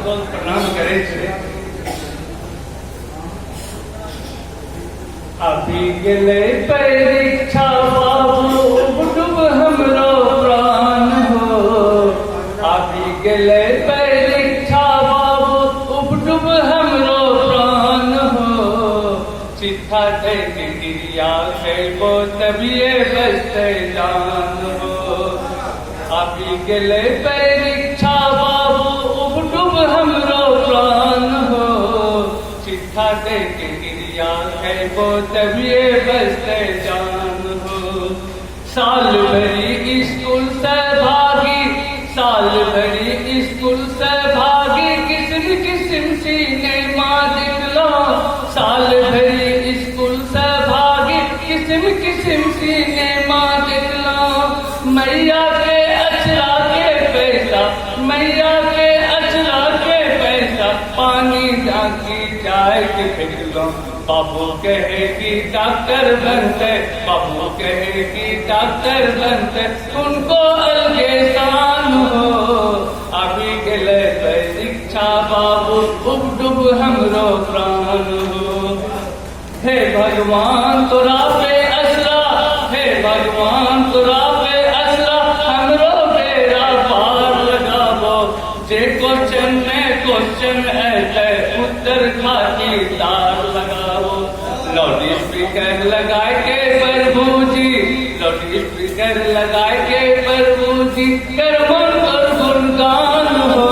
बहुत प्रणाम करे छे। अभी गेले परीक्षा बाबू डूब हमरो प्राण हो। अभी गेले परीक्षा बाबू डूब हमरो प्राण हो। चिट्ठा दे के क्रिया खेबो तबिये बचते जान हो। अभी गेले परीक्षा बाबू डूब हमरो प्राण हो। चिट्ठा दे के क्रिया खेबो तबिये बचते जान हो। साल भरी स्कूल से भागी, साल भरी स्कूल से भागी, किस्म किस्म सीने माँ दिखलो। साल भरी स्कूल से भागी, किस्म किस्म सीने माँ दिखलो। मैया के अचरा के पैसा, मैया के अचरा के पैसा, पानी डाकी जाए के फेंकलो। बाबू कहे कि डॉक्टर बनते, बाबू कहे कि डॉक्टर बनते, उनको अलगे शान हो। अभी गेले परीक्षा बाबू डूब हमरो प्राण हो। हे भगवान तोरा पे असरा, हे भगवान तोरा पे असरा, हमरो बेड़ा पार लगाबो। जे क्वेश्चन में क्वेश्चन ऐसे उत्तर खातिरदार लगाओ। लाउड स्पीकर लगाए के प्रभु जी, लाउड स्पीकर लगाए के प्रभु जी, करमन और गुणगान हो।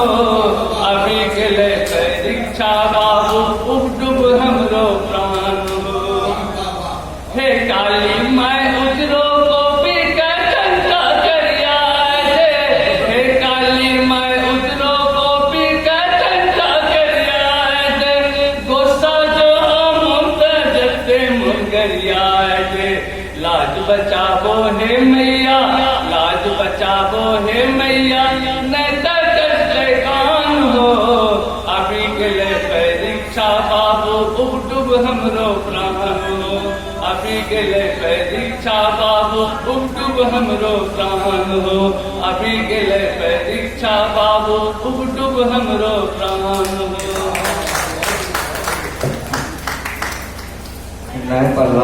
अभी गेले परीक्षा बाबू डूब हमरो प्राण हो। हे काली माय उजरो गोपी का टंका करिया दे। हे काली माय उजरो गोपी का टंका करिया दे। गोसा जो मुंत जते मुंगरिया दे। लाज बचाबो हे मैया, लाज बचाबो हे मैया, नहीं तो कष्ट कान हो। अभी गेले परीक्षा बाबू डूब हमरो प्राण हो। अभी गेले परीक्षा बाबू डूब हमरो प्राण हो। अभी गेले परीक्षा बाबू डूब हमरो प्राण हो।